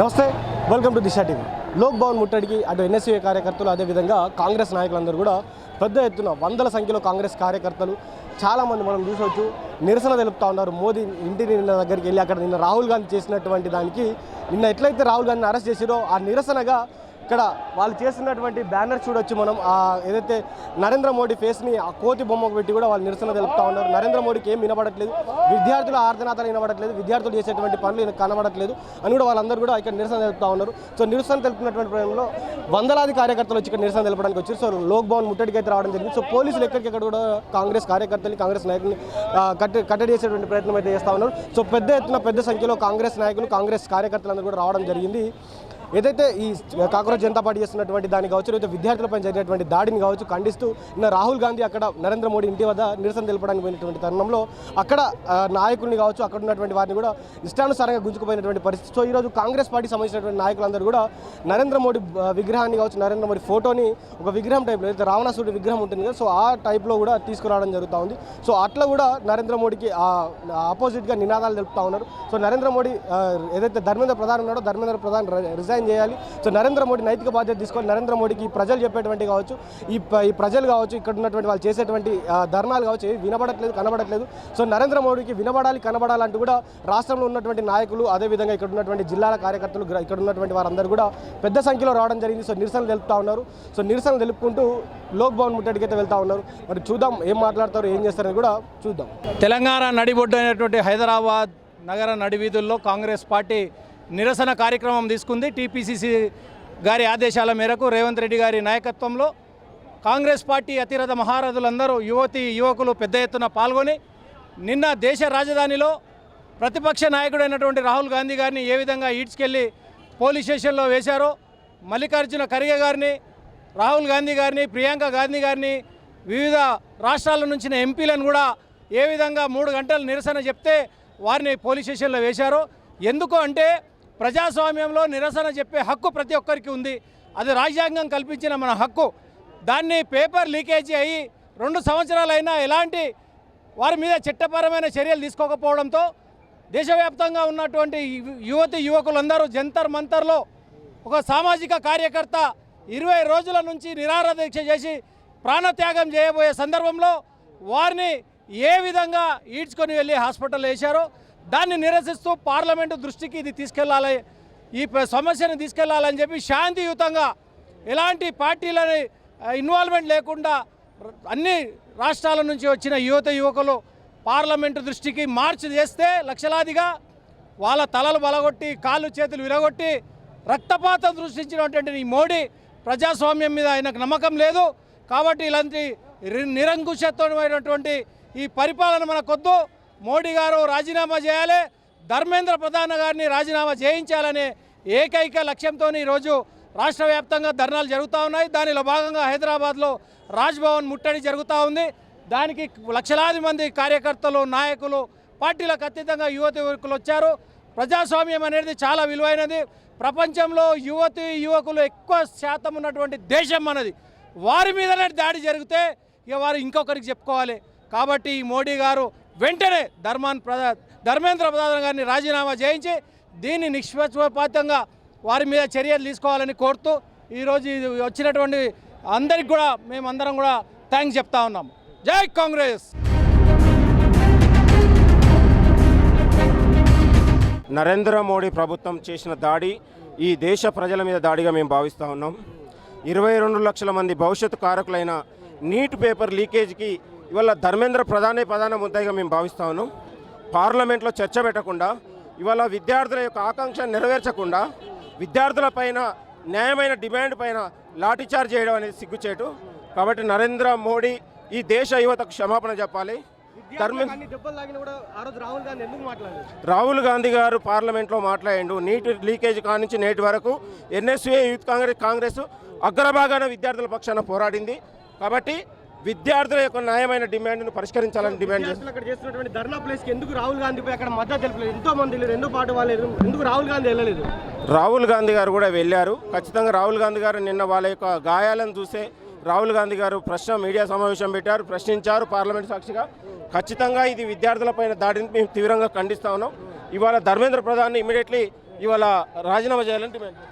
నమస్తే, welcome to Disha TV. Lok Bhavan ముట్టడికి అటు ఎన్ఎస్యూ కార్యకర్తలు అదేవిధంగా కాంగ్రెస్ నాయకులందరూ కూడా పెద్ద ఎత్తున వందల సంఖ్యలో కాంగ్రెస్ కార్యకర్తలు చాలామంది మనం చూసవచ్చు నిరసన తెలుపుతూ ఉన్నారు. మోదీ ఇంటి దగ్గరికి వెళ్ళి అక్కడ నిన్న రాహుల్ గాంధీ చేసినటువంటి దానికి నిన్న ఎట్లయితే రాహుల్ గాంధీని అరెస్ట్ చేసిరో ఆ నిరసనగా ఇక్కడ వాళ్ళు చేస్తున్నటువంటి బ్యానర్ చూడొచ్చు. మనం ఏదైతే నరేంద్ర మోడీ ఫేస్ని ఆ కోతి బొమ్మకు పెట్టి కూడా వాళ్ళు నిరసన తెలుపుతూ ఉన్నారు. నరేంద్ర మోడీకి ఏం వినబడట్లేదు, విద్యార్థుల ఆర్ధనాథాలు వినబడట్లేదు, విద్యార్థులు చేసేటువంటి పనులు కనబడట్లేదు అని కూడా వాళ్ళందరూ కూడా ఇక్కడ నిరసన తెలుపుతూ ఉన్నారు. సో నిరసన తెలుపుతున్నటువంటి సమయంలో వందలాది కార్యకర్తలు వచ్చి ఇక్కడ నిరసన తెలపడానికి వచ్చారు. సో లోక్ భవన్ ముట్టడికి అయితే రావడం జరిగింది. సో పోలీసులు ఎక్కడికెక్కడ కూడా కాంగ్రెస్ కార్యకర్తలు కాంగ్రెస్ నాయకుల్ని కట్టడి చేసేటువంటి ప్రయత్నం అయితే చేస్తూ ఉన్నారు. సో పెద్ద ఎత్తున పెద్ద సంఖ్యలో కాంగ్రెస్ నాయకులు కాంగ్రెస్ కార్యకర్తలందరూ కూడా రావడం జరిగింది. ఏదైతే ఈ కాంగ్రెస్ జనతా పార్టీ చేస్తున్నటువంటి దాన్ని కావచ్చు, లేదా విద్యార్థులపై జరిగినటువంటి దాడిని కావచ్చు ఖండిస్తూ నిన్న రాహుల్ గాంధీ అక్కడ నరేంద్ర మోడీ ఇంటి వద్ద నిరసన తెలపడానికి పోయినటువంటి తరుణంలో అక్కడ నాయకుల్ని కావచ్చు, అక్కడ ఉన్నటువంటి వారిని కూడా ఇష్టానుసారంగా గుంజుకుపోయినటువంటి పరిస్థితి. సో ఈరోజు కాంగ్రెస్ పార్టీకి సంబంధించినటువంటి నాయకులందరూ కూడా నరేంద్ర మోడీ విగ్రహాన్ని కావచ్చు, నరేంద్ర మోడీ ఫోటోని ఒక విగ్రహం టైప్లో అయితే రావణాసుడి విగ్రహం ఉంటుంది కదా, సో ఆ టైప్లో కూడా తీసుకురావడం జరుగుతూ ఉంది. సో అట్లా కూడా నరేంద్ర మోడీకి ఆపోజిట్గా నినాదాలు తెలుపుతూ ఉన్నారు. సో నరేంద్ర మోడీ ఏదైతే ధర్మేంద్ర ప్రధాన్ ఉన్నాడో ధర్మేంద్ర ప్రధాన్ రిజైన్ చేయాలి. సో నరేంద్ర మోడీ నైతిక బాధ్యత తీసుకోవాలి. నరేంద్ర మోడీకి ప్రజలు చెప్పేటువంటి కావచ్చు, ఈ ప్రజలు కావచ్చు, ఇక్కడ ఉన్నటువంటి వాళ్ళు చేసేటువంటి ధర్నాలు కావచ్చు వినబడట్లేదు, కనబడట్లేదు. సో నరేంద్ర మోడీకి వినబడాలి, కనబడాలంటూ కూడా రాష్ట్రంలో ఉన్నటువంటి నాయకులు అదేవిధంగా ఇక్కడ ఉన్నటువంటి జిల్లాల కార్యకర్తలు ఇక్కడ ఉన్నటువంటి వారందరూ కూడా పెద్ద సంఖ్యలో రావడం జరిగింది. సో నిరసనలు తెలుపుతూ ఉన్నారు. సో నిరసనలు తెలుపుకుంటూ లోక్ భవన్ ముట్టడికి అయితే వెళ్తూ ఉన్నారు. మరి చూద్దాం ఏం మాట్లాడతారు, ఏం చేస్తారని కూడా చూద్దాం. తెలంగాణ నడిబొడ్డు అయినటువంటి హైదరాబాద్ నగర నడివీధుల్లో కాంగ్రెస్ పార్టీ నిరసన కార్యక్రమం తీసుకుంది. టీపీసీసీ గారి ఆదేశాల మేరకు రేవంత్ రెడ్డి గారి నాయకత్వంలో కాంగ్రెస్ పార్టీ అతిరథ మహారథులందరూ యువకులు పెద్ద ఎత్తున పాల్గొని నిన్న దేశ రాజధానిలో ప్రతిపక్ష నాయకుడైనటువంటి రాహుల్ గాంధీ గారిని ఏ విధంగా ఈడ్చుకెళ్ళి పోలీస్ స్టేషన్లో వేశారో, మల్లికార్జున ఖర్గే గారిని, రాహుల్ గాంధీ గారిని, ప్రియాంక గాంధీ గారిని, వివిధ రాష్ట్రాల నుంచి ఎంపీలను కూడా ఏ విధంగా 3 గంటలు నిరసన చెప్తే వారిని పోలీస్ స్టేషన్లో వేశారో. ఎందుకు అంటే ప్రజాస్వామ్యంలో నిరసన చెప్పే హక్కు ప్రతి ఒక్కరికి ఉంది. అది రాజ్యాంగం కల్పించిన మన హక్కు. దాన్ని పేపర్ లీకేజీ అయ్యి 2 సంవత్సరాలైనా ఎలాంటి వారి మీద చట్టపరమైన చర్యలు తీసుకోకపోవడంతో దేశవ్యాప్తంగా ఉన్నటువంటి యువకులందరూ జంతర్ మంతర్లో ఒక సామాజిక కార్యకర్త 20 రోజుల నుంచి నిరాహార దీక్ష చేసి ప్రాణత్యాగం చేయబోయే సందర్భంలో వారిని ఏ విధంగా ఈడ్చుకొని వెళ్ళి హాస్పిటల్ వేశారో దాన్ని నిరసిస్తూ పార్లమెంటు దృష్టికి ఇది తీసుకెళ్లాలి, ఈ సమస్యను తీసుకెళ్లాలని చెప్పి శాంతియుతంగా ఎలాంటి పార్టీలని ఇన్వాల్వ్మెంట్ లేకుండా అన్ని రాష్ట్రాల నుంచి వచ్చిన యువకులు పార్లమెంటు దృష్టికి మార్చ్ చేస్తే లక్షలాదిగా వాళ్ళ తలలు బలగొట్టి కాళ్ళు చేతులు విరగొట్టి రక్తపాతం సృష్టించినటువంటి ఈ మోడీ ప్రజాస్వామ్యం మీద ఆయనకు నమ్మకం లేదు. కాబట్టి ఇలాంటి నిరంకుశత్వమైనటువంటి ఈ పరిపాలన మనకొద్దు. మోడీ గారు రాజీనామా చేయాలి, ధర్మేంద్ర ప్రధాన్ గారిని రాజీనామా చేయించాలనే ఏకైక లక్ష్యంతో ఈరోజు రాష్ట్ర వ్యాప్తంగా ధర్నాలు జరుగుతూ ఉన్నాయి. దానిలో భాగంగా హైదరాబాద్లో రాజ్భవన్ ముట్టడి జరుగుతూ ఉంది. దానికి లక్షలాది మంది కార్యకర్తలు, నాయకులు, పార్టీలకు అతీతంగా యువకులు వచ్చారు. ప్రజాస్వామ్యం అనేది చాలా విలువైనది. ప్రపంచంలో యువకులు ఎక్కువ శాతం ఉన్నటువంటి దేశం మనది. వారి మీదనే దాడి జరిగితే ఇక వారు ఇంకొకరికి చెప్పుకోవాలి. కాబట్టి ఈ మోడీ గారు వెంటనే ధర్మేంద్ర ప్రధాన్ గారిని రాజీనామా చేయించి దీన్ని నిష్పక్షపాతంగా వారి మీద చర్యలు తీసుకోవాలని కోరుతూ ఈరోజు వచ్చినటువంటి అందరికి కూడా మేమందరం కూడా థ్యాంక్స్ చెప్తా ఉన్నాం. జై కాంగ్రెస్. నరేంద్ర మోడీ ప్రభుత్వం చేసిన దాడి ఈ దేశ ప్రజల మీద దాడిగా మేము భావిస్తూ ఉన్నాం. 22 లక్షల మంది భవిష్యత్తు కారకులైన నీట్ పేపర్ లీకేజ్కి ఇవాళ ధర్మేంద్ర ప్రధాన ముద్దాయిగా మేము భావిస్తూ ఉన్నాం. పార్లమెంట్లో చర్చ పెట్టకుండా, ఇవాళ విద్యార్థుల యొక్క ఆకాంక్ష నెరవేర్చకుండా, విద్యార్థులపైన న్యాయమైన డిమాండ్ పైన లాఠీచార్జ్ చేయడం అనేది సిగ్గుచేటు. కాబట్టి నరేంద్ర మోడీ ఈ దేశ యువతకు క్షమాపణ చెప్పాలి. రాహుల్ గాంధీ గారు పార్లమెంట్లో మాట్లాడిండు. నీట్ లీకేజ్ కానుంచి నేటి వరకు ఎన్ఎస్యూ యూత్ కాంగ్రెస్ అగ్రభాగాన విద్యార్థుల పక్షాన పోరాడింది. కాబట్టి విద్యార్థుల యొక్క న్యాయమైన డిమాండ్ను పరిష్కరించాలని డిమాండ్ చేస్తున్నటువంటి ధర్నా ప్లేస్కి ఎందుకు రాహుల్ గాంధీపై అక్కడ మద్దతు తెలిపలేదు? ఎంతో మంది రెండో పాటు వాళ్ళు ఎందుకు రాహుల్ గాంధీ వెళ్ళలేదు? రాహుల్ గాంధీ గారు కూడా వెళ్ళారు. ఖచ్చితంగా రాహుల్ గాంధీ గారు నిన్న వాళ్ళ యొక్క గాయాలను చూసే రాహుల్ గాంధీ గారు మీడియా సమావేశం పెట్టారు, ప్రశ్నించారు పార్లమెంట్ సాక్షిగా. ఖచ్చితంగా ఇది విద్యార్థులపైన దాడిని మేము తీవ్రంగా ఖండిస్తా ఉన్నాం. ఇవాళ ధర్మేంద్ర ప్రధాన్ని ఇమీడియట్లీ ఇవాళ రాజీనామా చేయాలని డిమాండ్ చేస్తున్నాం.